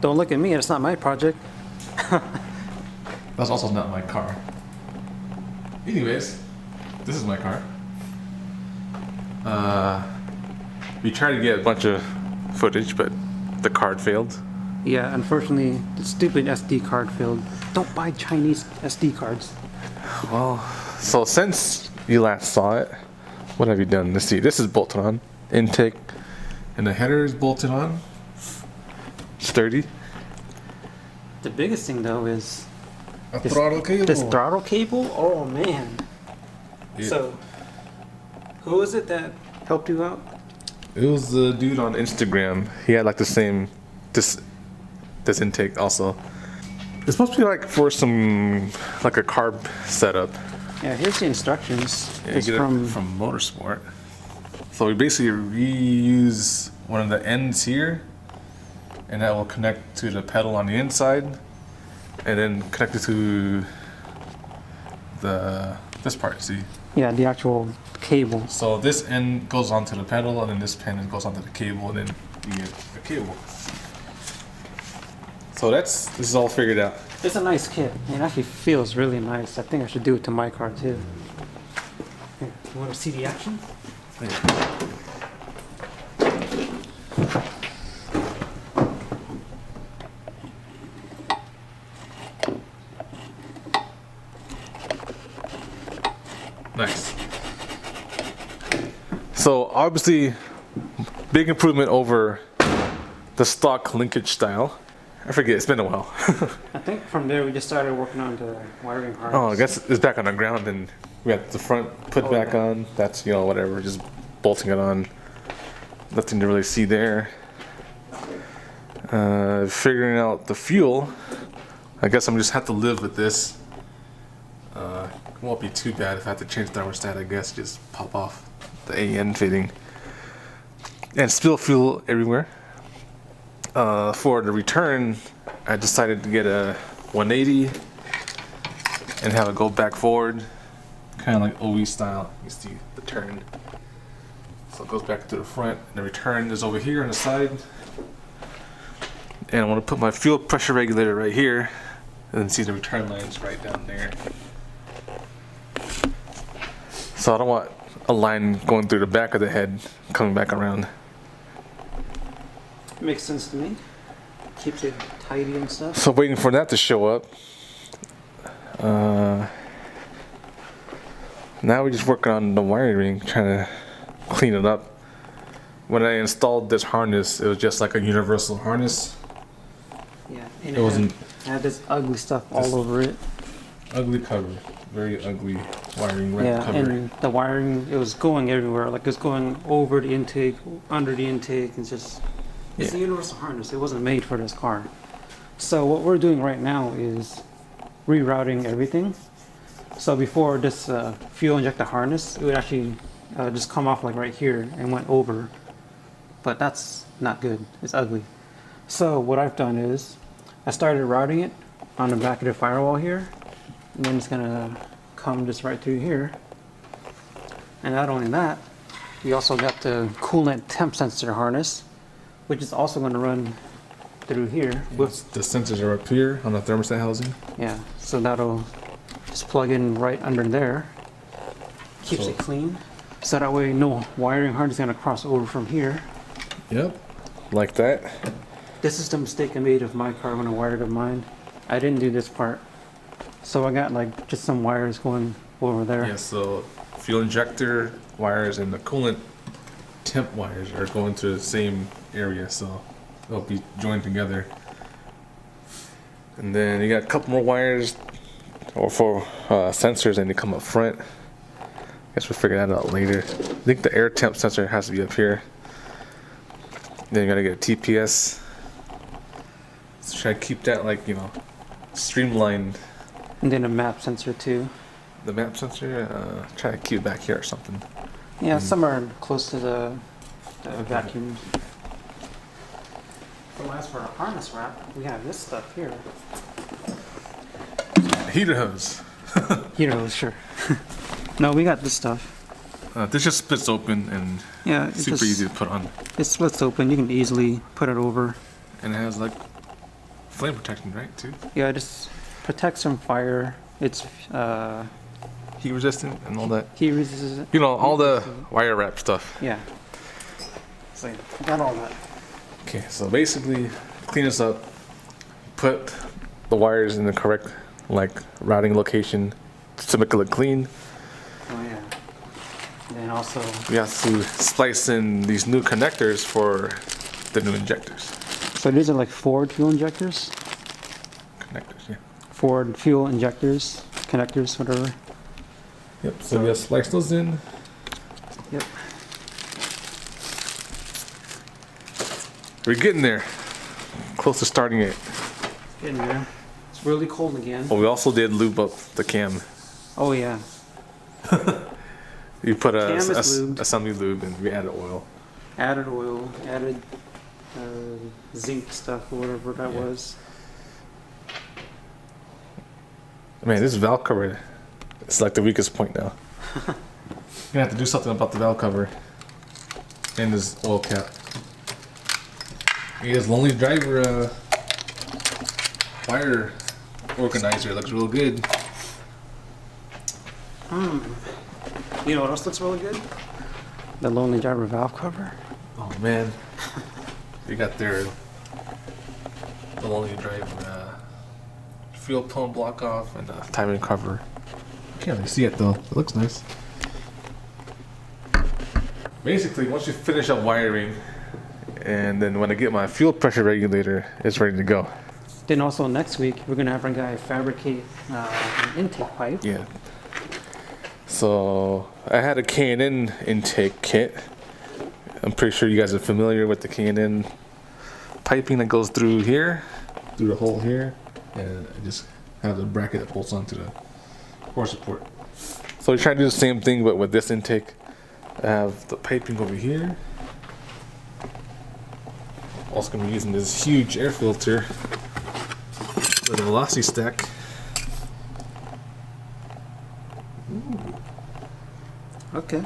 Don't look at me, it's not my project. That's also not my car. Anyways, this is my car. We tried to get a bunch of footage, but the card failed. Yeah, unfortunately, the stupid SD card failed. Don't buy Chinese SD cards. Well, so since you last saw it, what have you done? Let's see, this is bolted on. Intake, and the header is bolted on. Sturdy. The biggest thing though is Throttle cable. this throttle cable. Oh man. Yeah. So, who was it that helped you out? It was the dude on Instagram. He had like the same this intake also. It's supposed to be like for some like a carb setup. Yeah, here's the instructions. Yeah, It's you get from it from Motorsport. So we basically reuse one of the ends here, and that will connect to the pedal on the inside, and then connect it to this part. See? yeah, the actual cable. So this end goes onto the pedal, and then this pin goes onto the cable, and then you get the cable. So this is all figured out. It's a nice kit. It actually feels really nice. I think I should do it to my car too. Here, you want to see the action? Nice. So obviously, big improvement over the stock linkage style. I forget, it's been a while. I think from there we just started working on the wiring harness. Oh, I guess it's back on the ground, and we got the front put back yeah. on. That's, whatever, just bolting it on. Nothing to really see there. Figuring out the fuel. I guess I'm just have to live with this. It won't be too bad if I have to change the thermostat, I guess. Just pop off the AN fitting. And spill fuel everywhere. For the return, I decided to get a 180 and have it go back forward, kind of like OE style. You see the turn. So it goes back to the front, and the return is over here on the side. And I want to put my fuel pressure regulator right here, and then see the return lines right down there. So I don't want a line going through the back of the head, coming back around. Makes sense to me. Keeps it tidy and stuff. So waiting for that to show up. Now we're just working on the wiring, trying to clean it up. When I installed this harness, it was just like a universal harness. Yeah, and It wasn't it had this ugly stuff all over it. ugly cover, very ugly wiring red Yeah, cover. and the wiring, it was going everywhere. Like it was going over the intake, under the intake, and just. It's a universal harness. It wasn't made for this car. So what we're doing right now is rerouting everything. So before this fuel injector harness, it would actually just come off like right here and went over. But that's not good. It's ugly. So what I've done is I started routing it on the back of the firewall here. And then it's gonna come just right through here. And not only that, we also got the Coolant temp sensor harness, which is also going to run through here. With, The sensors are up here on the thermostat housing. yeah, so that'll just plug in right under there. Keeps it clean. So that way no wiring harness is going to cross over from here. Yep, like that. This is the mistake I made of my car when I wired up mine. I didn't do this part. So I got like just some wires going over there. Yeah, so fuel injector wires and the coolant temp wires are going to the same area, so they'll be joined together. And then you got a couple more wires or for sensors, and they come up front. Guess we'll figure that out later. I think the air temp sensor has to be up here. Then you gotta get a TPS. So try to keep that streamlined. And then a map sensor too. The map sensor, try to keep it back here or something. Yeah, somewhere close to the vacuum. So as for our harness wrap, we have this stuff here. Heater hose. Sure. No, we got this stuff. This just splits open and Yeah, it's super just, easy to put on. It splits open. You can easily put it over. And it has like flame protection, right? Too. Yeah, it just protects from fire. It's Heat resistant and all that. heat resistant. You know, all the wire wrap stuff. Yeah. So yeah, got all that. Okay, so basically, clean this up. Put the wires in the correct routing location to make it look clean. Oh yeah. And then also, We have to splice in these new connectors for the new injectors. so these are like Ford fuel injectors. Connectors, yeah. Ford fuel injectors, connectors, whatever. Yep. So we have to splice those in. Yep. We're getting there. Close to starting it. Getting there. It's really cold again. Well, we also did lube up the cam. Oh yeah. You put Cam is lubed. a semi lube and we added oil. Added oil, added zinc stuff or whatever that Yeah. was. Man, this valve cover, it's like the weakest point now. You're gonna have to do something about the valve cover and this oil cap. This Lonely Driver wire organizer looks real good. You know what else looks really good? The Lonely Driver valve cover. Oh man, you got the Lonely Driver fuel pump block off and timing cover. Can't really see it though. It looks nice. Basically, once you finish up wiring, and then when I get my fuel pressure regulator, it's ready to go. Then also next week we're gonna have our guy fabricate an intake pipe. Yeah. So I had a K&N intake kit. I'm pretty sure you guys are familiar with the K&N piping that goes through here, through the hole here, and I just have the bracket that bolts onto the core support. So we try to do the same thing, but with this intake, I have the piping over here. Also going to be using this huge air filter with a velocity stack. Okay.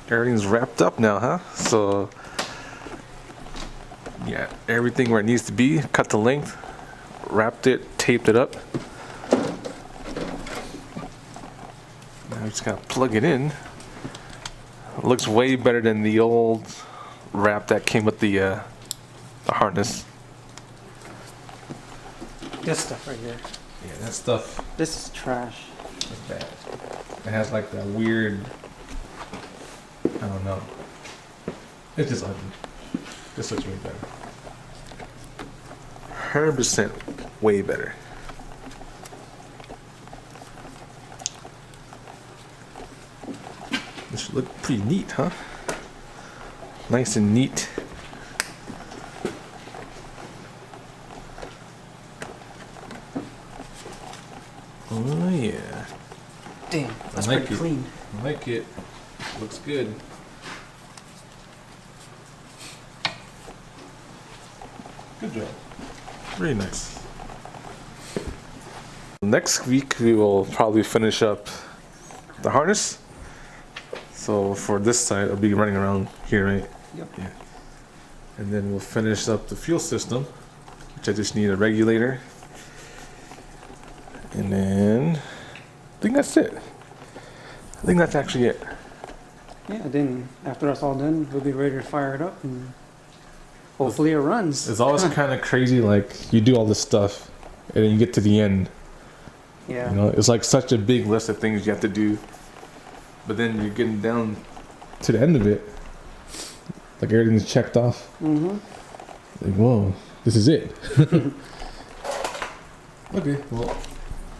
Everything's wrapped up now, huh? So, yeah, everything where it needs to be. Cut the length, wrapped it, taped it up. Now we just gotta plug it in. It looks way better than the old wrap that came with the harness. This stuff right here. Yeah, that stuff This is trash. is bad. It has like that weird, I don't know. It's just ugly. This looks way better. 100% way better. This should look pretty neat, huh? Nice and neat. Oh yeah. Damn, that's I like pretty it. clean. I like it. Looks good. Good job. Very nice. Next week we will probably finish up the harness. So for this side I'll be running around here, right? Yep. Yeah. And then we'll finish up the fuel system, which I just need a regulator. And then I think that's it. I think that's actually it. Yeah, then after that's all done, we'll be ready to fire it up and hopefully it runs. It's always kind of crazy, like you do all this stuff and then you get to the end. Yeah. You know, it's like such a big list of things you have to do. But then you're getting down to the end of it, like everything's checked off. Mm-hmm. Like, whoa, this is it. Okay, well,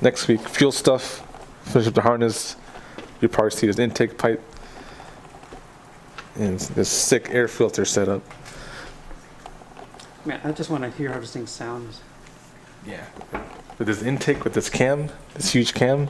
next week, fuel stuff, finish up the harness. You probably see this intake pipe and this sick air filter set up. Man, I just want to hear how this thing sounds. Yeah. With this intake, with this cam, this huge cam,